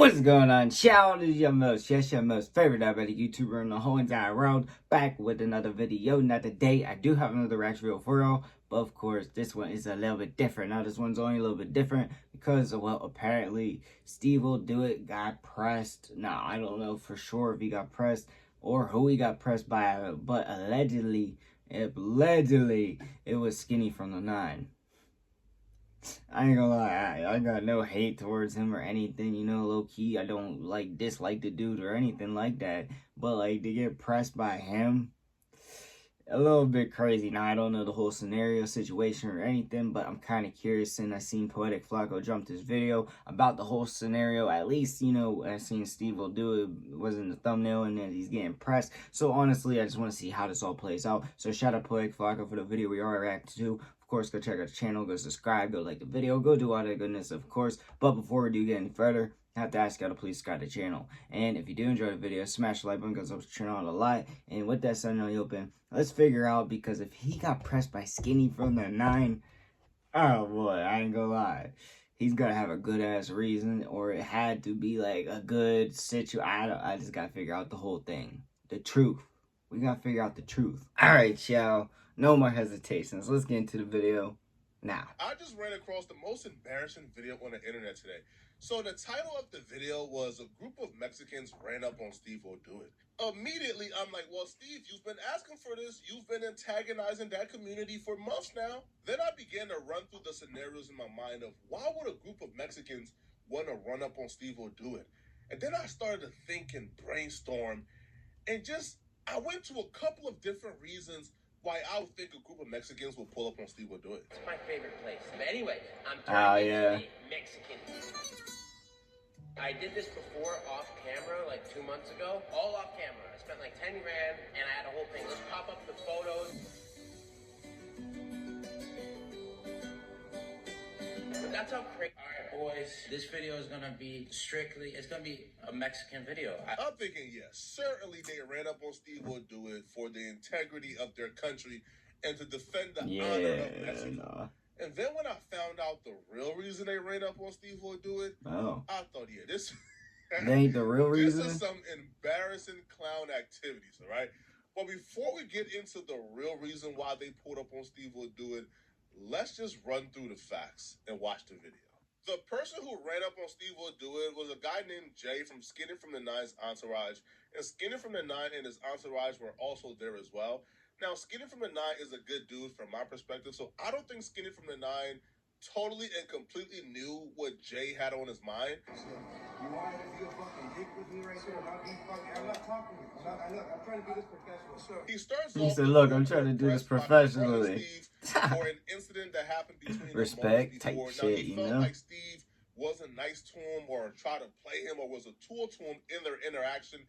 What's going on, y'all? This is your most favorite diabetic YouTuber in the whole entire world, back with another video. Now today, I do have another reaction video for y'all, but of course, this one is a little bit different. Now this one's only a little bit different because, well, apparently, SteveWillDoIt got pressed. Now, I don't know for sure if he got pressed or who he got pressed by, but allegedly, it was SkinnyFromThe9. I ain't gonna lie, I got no hate towards him or anything, you know, low key. I don't dislike the dude or anything like that. But like to get pressed by him, a little bit crazy. Now I don't know the whole scenario, situation or anything, but I'm kind of curious since I seen Poetic Flacco jump this video about the whole scenario. At least, you know, I seen SteveWillDoIt was in the thumbnail and then he's getting pressed. So honestly, I just want to see how this all plays out. So shout out Poetic Flacco for the video we are reacting to. Of course, go check out the channel, go subscribe, go like the video, go do all that goodness, of course. But before we do get any further, I have to ask y'all to please subscribe to the channel. And if you do enjoy the video, smash the like button because it helps the channel out a lot. And with that said, open, let's figure out, because if he got pressed by SkinnyFromThe9, oh boy, I ain't gonna lie. He's gotta have a good ass reason, or it had to be like a good situation. I just gotta figure out the whole thing. The truth. We gotta figure out the truth. Alright, y'all. No more hesitations. Let's get into the video now. I just ran across the most embarrassing video on the internet today. So the title of the video was "A Group of Mexicans Ran Up on SteveWillDoIt." Immediately, I'm like, well, Steve, you've been asking for this. You've been antagonizing that community for months now. Then I began to run through the scenarios in my mind of why would a group of Mexicans want to run up on SteveWillDoIt? And then I started to think and brainstorm, and I went to a couple of different reasons why I would think a group of Mexicans will pull up on SteveWillDoIt. It's my favorite place. But anyway, I'm turning into a Mexican. I did this before off camera, like 2 months ago. All off camera. I spent like 10 grand and I had a whole thing. Let's pop up the photos. But that's how crazy. Alright, boys. This video is gonna be it's gonna be a Mexican video. I'm thinking, yes, certainly they ran up on SteveWillDoIt for the integrity of their country and to defend the honor of Mexico. And then when I found out the real reason they ran up on SteveWillDoIt, I thought, yeah, this ain't the real reason. This is some embarrassing clown activities, all right? But before we get into the real reason why they pulled up on SteveWillDoIt, let's just run through the facts and watch the video. The person who ran up on SteveWillDoIt was a guy named Jay from SkinnyFromThe9's entourage, and SkinnyFromThe9 and his entourage were also there as well. Now, SkinnyFromThe9 is a good dude from my perspective, so I don't think SkinnyFromThe9 totally and completely knew what Jay had on his mind. You want to be a fucking dick with me right there? I'm not talking to you. I'm trying to do this professional, sir. He said, look, I'm trying to do this professionally. For an incident that happened between respect type shit, he felt like Steve wasn't nice to him or tried to play him or was a tool to him in their interaction.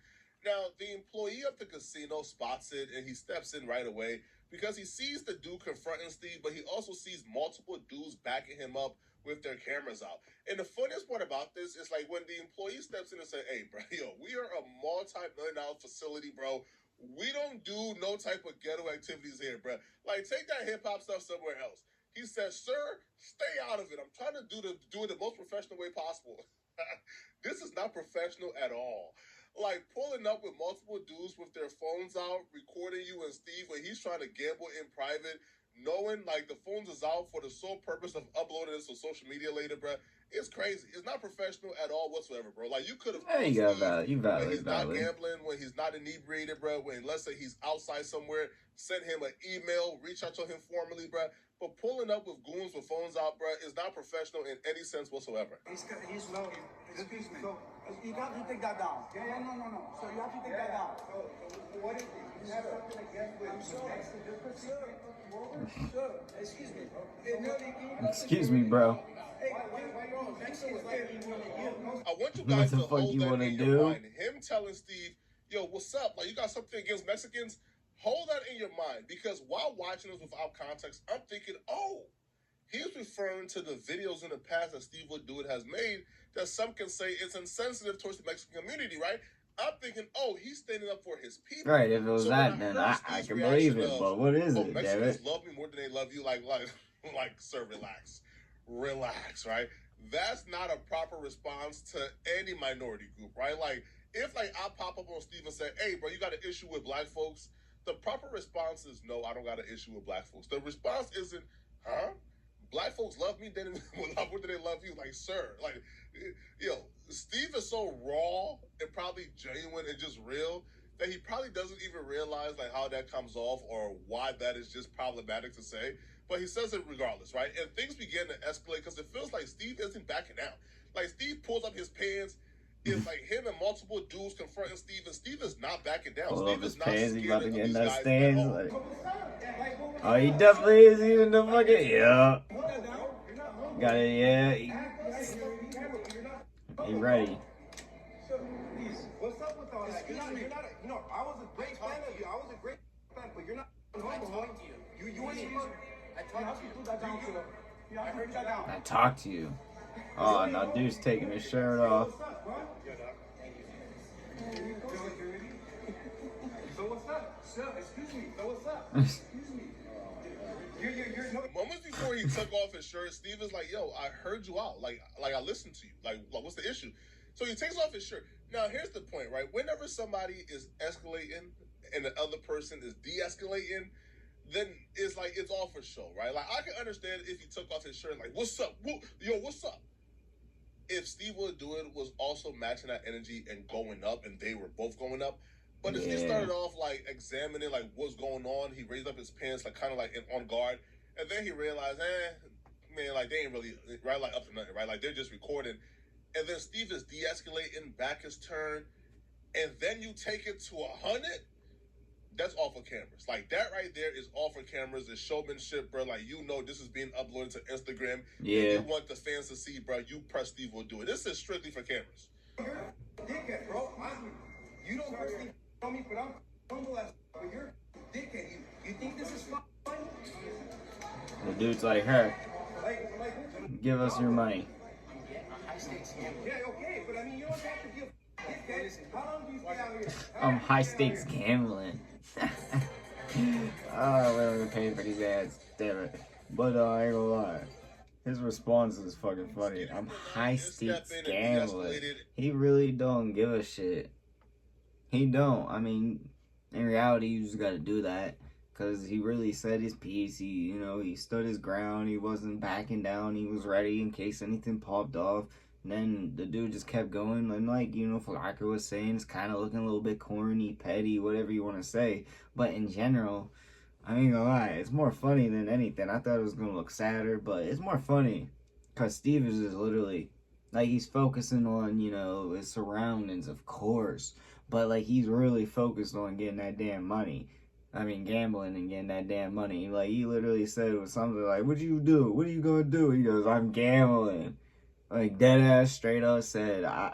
Now, the employee of the casino spots it and he steps in right away because he sees the dude confronting Steve, but he also sees multiple dudes backing him up with their cameras out. And the funniest part about this is like when the employee steps in and says, hey, bro, yo, we are a multi-million-dollar facility, bro. We don't do no type of ghetto activities here, bro. Like, take that hip-hop stuff somewhere else. He says, sir, stay out of it. I'm trying to do it the most professional way possible. This is not professional at all. Like, pulling up with multiple dudes with their phones out, recording you and Steve when he's trying to gamble in private, knowing, like, the phones is out for the sole purpose of uploading this to social media later, bro. It's crazy. It's not professional at all whatsoever, bro. Like, you could have... Hey, you valid. When he's not gambling, when he's not inebriated, bro, when, let's say, he's outside somewhere, send him an email, reach out to him formally, bro. But pulling up with goons with phones out, bro, is not professional in any sense whatsoever. He's low. Excuse me. So, you got to take that down. Yeah, no. So you have to take that down. So what is it? You have something against with sir, excuse me. Excuse me, bro. I want you guys to hold that in your mind. Him telling Steve, yo, what's up? Like, you got something against Mexicans? Hold that in your mind, because while watching this without context, I'm thinking, oh, he's referring to the videos in the past that SteveWillDoIt has made that some can say it's insensitive towards the Mexican community, right? I'm thinking, oh, he's standing up for his people. Right, if it was that, then I can believe it, but what is it, Mexicans love me more than they love you, like, sir, relax, right? that's not a proper response to any minority group, right? Like, if like I pop up on Steve and say, "Hey, bro, you got an issue with black folks," the proper response is, "No, I don't got an issue with black folks." The response isn't, "Huh? Black folks love me, then what do they love you?" Like, sir, like, yo, Steve is so raw and probably genuine and just real that he probably doesn't even realize like how that comes off or why that is just problematic to say. But he says it regardless, right? And things begin to escalate because it feels like Steve isn't backing down. Like, Steve pulls up his pants. It's like him and multiple dudes confronting Steve, and Steve is not backing down. Pull Steve up is his not pants, he about to scared get of in these that guys at stands. all. Like, oh, he definitely is even the fucking, yeah. Got it, yeah. He ready. What's up with all that? You're not, you know, I was a great fan of you. I was a great fan, but you're not normal. I talked to you. You ain't even. I talked to you. I heard that down. I talked to you. Oh, now dude's taking his shirt off. What's up, bro? So what's up? Sir, excuse me. So what's up? Excuse me. You're no. Moments before he took off his shirt, Steve is like, "Yo, I heard you out. Like I listened to you. Like, what's the issue?" So he takes off his shirt. Now, here's the point, right? Whenever somebody is escalating and the other person is de-escalating, then it's like it's all for show, right? Like, I can understand if he took off his shirt, like, "What's up? Yo, what's up?" If SteveWillDoIt was also matching that energy and going up, and they were both going up. But if he started off like examining like what's going on, he raised up his pants like kind of like on guard, and then he realized, man, like they ain't really right like up to nothing, right? Like they're just recording, and then Steve is de-escalating, back his turn, and then you take it to 100. That's all for cameras. Like, that right there is all for cameras. It's showmanship, bro. Like, you know this is being uploaded to Instagram. Yeah. And you want the fans to see, bro. You press SteveWillDoIt. This is strictly for cameras. You're a dickhead, bro. You don't personally know me, but I'm humble as. But you're a dickhead. You think this is fun? The dude's like, "Her, Like, give us your money." yeah, okay, but I mean, you don't have to be a dickhead. How long do you stay out here? High stakes gambling. Oh, we're gonna pay for these ads. Damn it. But I ain't gonna lie. His response is fucking funny. I'm high stakes gambling. He really don't give a shit. He don't. I mean, in reality, you just gotta do that. Cause he really said his piece. He stood his ground. He wasn't backing down. He was ready in case anything popped off. And then the dude just kept going. And like, Flocka was saying, it's kind of looking a little bit corny, petty, whatever you want to say. But in general, I ain't gonna lie, it's more funny than anything. I thought it was gonna look sadder, but it's more funny. Cause Steve is just literally, like, he's focusing on, his surroundings, of course. But like, he's really focused on getting that damn money. I mean, gambling and getting that damn money. Like, he literally said it was something like, "What you do? What are you gonna do?" He goes, "I'm gambling." Like, dead ass straight up said, I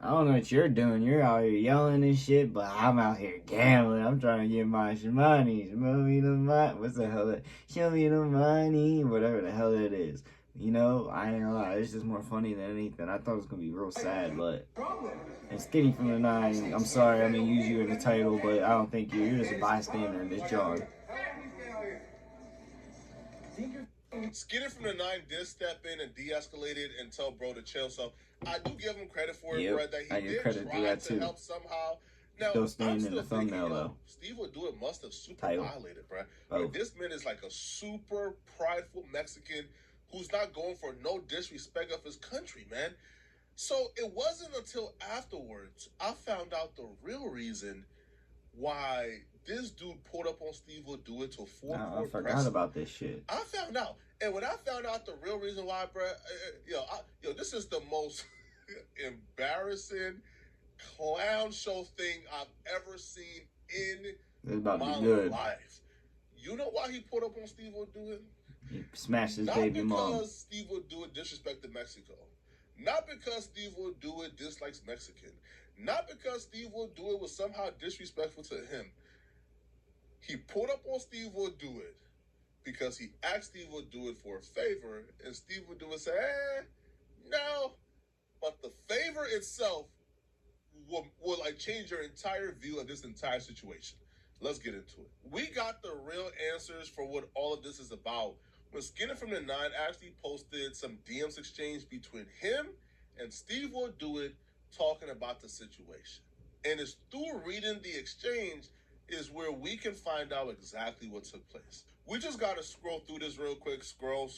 don't know what you're doing. You're out here yelling and shit, but I'm out here gambling. I'm trying to get my money. Show me the money. What's the hell that? Show me the money. Whatever the hell that is. I ain't gonna lie. It's just more funny than anything. I thought it was gonna be real sad, but. And SkinnyFromThe9, I'm sorry, I'm gonna use you in the title, but I don't think you're just a bystander in this job. SkinnyFromThe9 did step in and de-escalated and tell bro to chill. So I do give him credit for it, bro, that he did try to help somehow. Now, Still staying in the thumbnail, though. SteveWillDoIt must have super Title. violated, bro. Like, this man is like a super prideful Mexican who's not going for no disrespect of his country, man. So it wasn't until afterwards I found out the real reason why this dude pulled up on SteveWillDoIt to full court I forgot about this shit. I found out. And when I found out the real reason why, bro, this is the most embarrassing clown show thing I've ever seen in my life. You know why he pulled up on SteveWillDoIt? He smashed his baby mom. Not because SteveWillDoIt disrespected Mexico. Not because SteveWillDoIt dislikes Mexican. Not because SteveWillDoIt was somehow disrespectful to him. He pulled up on SteveWillDoIt because he asked SteveWillDoIt for a favor, and SteveWillDoIt said, no. But the favor itself will like change your entire view of this entire situation. Let's get into it. We got the real answers for what all of this is about when SkinnyFromThe9 actually posted some DMs exchange between him and SteveWillDoIt talking about the situation. And it's through reading the exchange is where we can find out exactly what took place. We just got to scroll through this real quick. Scroll.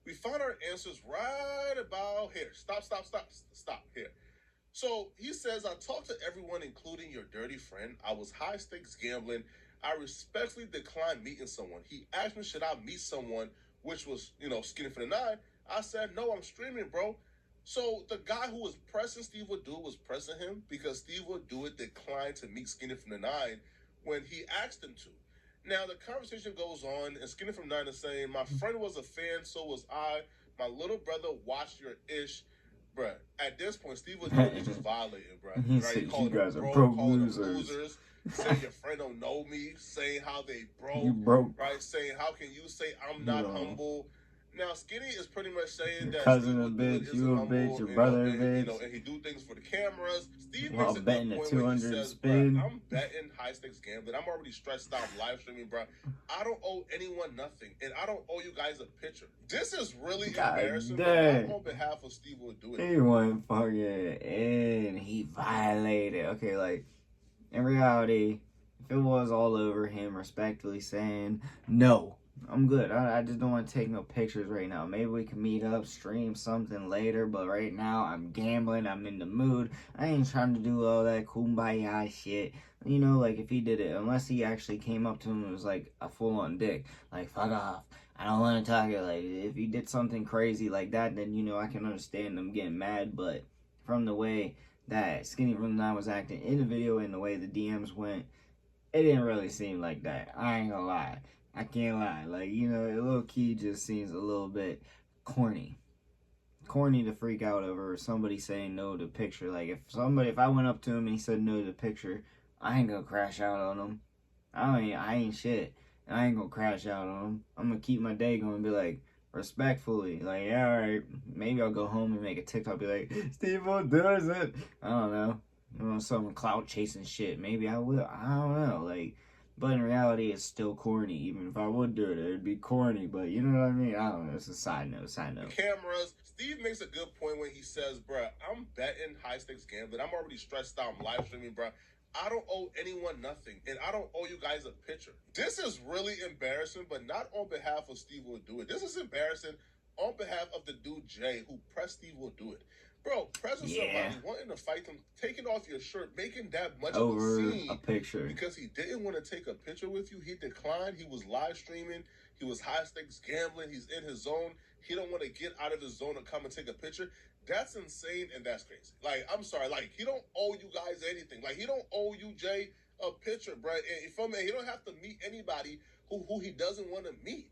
We found our answers right about here. Stop here. So he says, I talked to everyone, including your dirty friend. I was high stakes gambling. I respectfully declined meeting someone. He asked me, should I meet someone, which was, SkinnyFromThe9. I said, no, I'm streaming, bro. So the guy who was pressing SteveWillDoIt was pressing him because SteveWillDoIt declined to meet SkinnyFromThe9 when he asked him to. Now, the conversation goes on, and SkinnyFromThe9 is saying, my friend was a fan, so was I. My little brother watched your ish. Bruh, at this point, SteveWillDoIt is just violating, bruh. He Right? said, Calling you guys them are broke, broke calling losers. them losers, saying your friend don't know me, saying how they broke. You broke. Right? Saying, how can you say I'm not humble? Now, Skinny is pretty much saying Your that cousin a SteveWillDoIt bitch, isn't you a humble, bitch, your brother a bitch. and he do things for the cameras. Steve While makes a betting good a point when he 200 says, spin. bruh, I'm betting high stakes gambling. I'm already stressed out live streaming, bruh. I don't owe anyone nothing, and I don't owe you guys a picture. This is really embarrassing, but not on behalf of SteveWillDoIt. He went fucking in. He violated. Okay, like, in reality, if it was all over him respectfully saying, no, I'm good. I just don't want to take no pictures right now. Maybe we can meet up, stream something later, but right now I'm gambling. I'm in the mood. I ain't trying to do all that kumbaya shit. You know, like, if he did it, unless he actually came up to him and was like a full-on dick. Like, fuck off. I don't want to talk. Like, if he did something crazy like that, then, I can understand him getting mad. But from the way that SkinnyFromThe9 was acting in the video and the way the DMs went, it didn't really seem like that. I ain't gonna lie. I can't lie. Like, it low-key just seems a little bit corny. Corny to freak out over somebody saying no to picture. Like, if I went up to him and he said no to the picture, I ain't gonna crash out on him. I ain't shit. I ain't gonna crash out on him. I'm gonna keep my day going and be like, respectfully, like, yeah, alright, maybe I'll go home and make a TikTok, be like, SteveWillDoIt. I don't know. Some clout chasing shit. Maybe I will. I don't know. Like, but in reality, it's still corny. Even if I would do it, it'd be corny. But you know what I mean? I don't know. It's a side note. Cameras. Steve makes a good point when he says, bruh, I'm betting high stakes gambling. I'm already stressed out. I'm live streaming, bruh. I don't owe anyone nothing, and I don't owe you guys a picture. This is really embarrassing, but not on behalf of SteveWillDoIt. This is embarrassing on behalf of the dude Jay who pressed SteveWillDoIt. Bro, pressing somebody, wanting to fight them, taking off your shirt, making that much of a scene a picture because he didn't want to take a picture with you. He declined. He was live streaming. He was high stakes gambling. He's in his zone. He don't want to get out of his zone and come and take a picture. That's insane and that's crazy. Like, I'm sorry. Like, he don't owe you guys anything. Like, he don't owe you, Jay, a picture, bro. And from he don't have to meet anybody who he doesn't want to meet.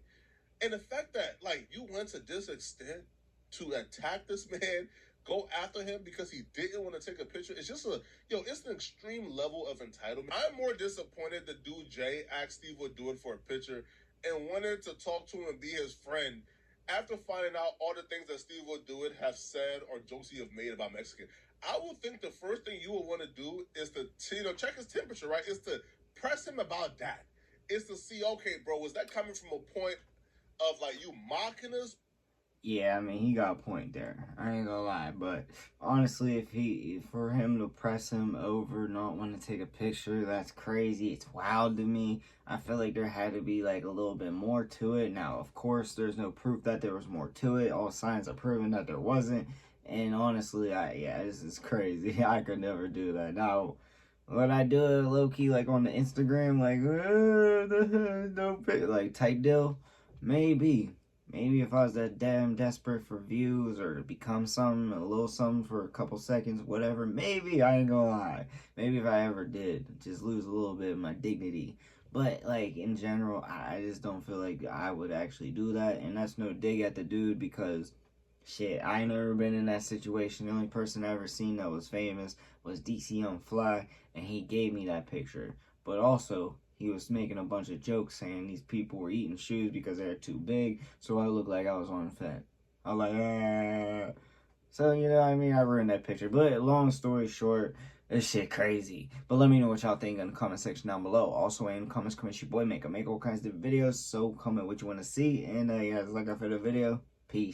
And the fact that, like, you went to this extent to attack this man, go after him because he didn't want to take a picture, it's just it's an extreme level of entitlement. I'm more disappointed the dude Jay asked SteveWillDoIt for a picture and wanted to talk to him and be his friend after finding out all the things that SteveWillDoIt have said or jokes he have made about Mexican. I would think the first thing you would want to do is to check his temperature, right? Is to press him about that. Is to see, okay, bro, was that coming from a point of, like, you mocking us? Yeah, I mean, he got a point there. I ain't gonna lie, but honestly, for him to press him over, not want to take a picture, that's crazy. It's wild to me. I feel like there had to be, like, a little bit more to it. Now, of course, there's no proof that there was more to it. All signs are proving that there wasn't. And honestly, this is crazy. I could never do that. Now, would I do it low-key, like, on the Instagram, like, no pic, like, type deal? Maybe if I was that damn desperate for views or to become something, a little something for a couple seconds, whatever, maybe, I ain't gonna lie. Maybe if I ever did, just lose a little bit of my dignity. But, like, in general, I just don't feel like I would actually do that. And that's no dig at the dude because, shit, I ain't never been in that situation. The only person I ever seen that was famous was DC Young Fly, and he gave me that picture. But also, he was making a bunch of jokes saying these people were eating shoes because they're too big, so I looked like I was on fat. I was like, So, I ruined that picture. But long story short, This shit crazy. But let me know what y'all think in the comment section down below. Also in the comments, comment your boy, make all kinds of videos. So comment what you want to see. And yeah, that's like that for the video. Peace.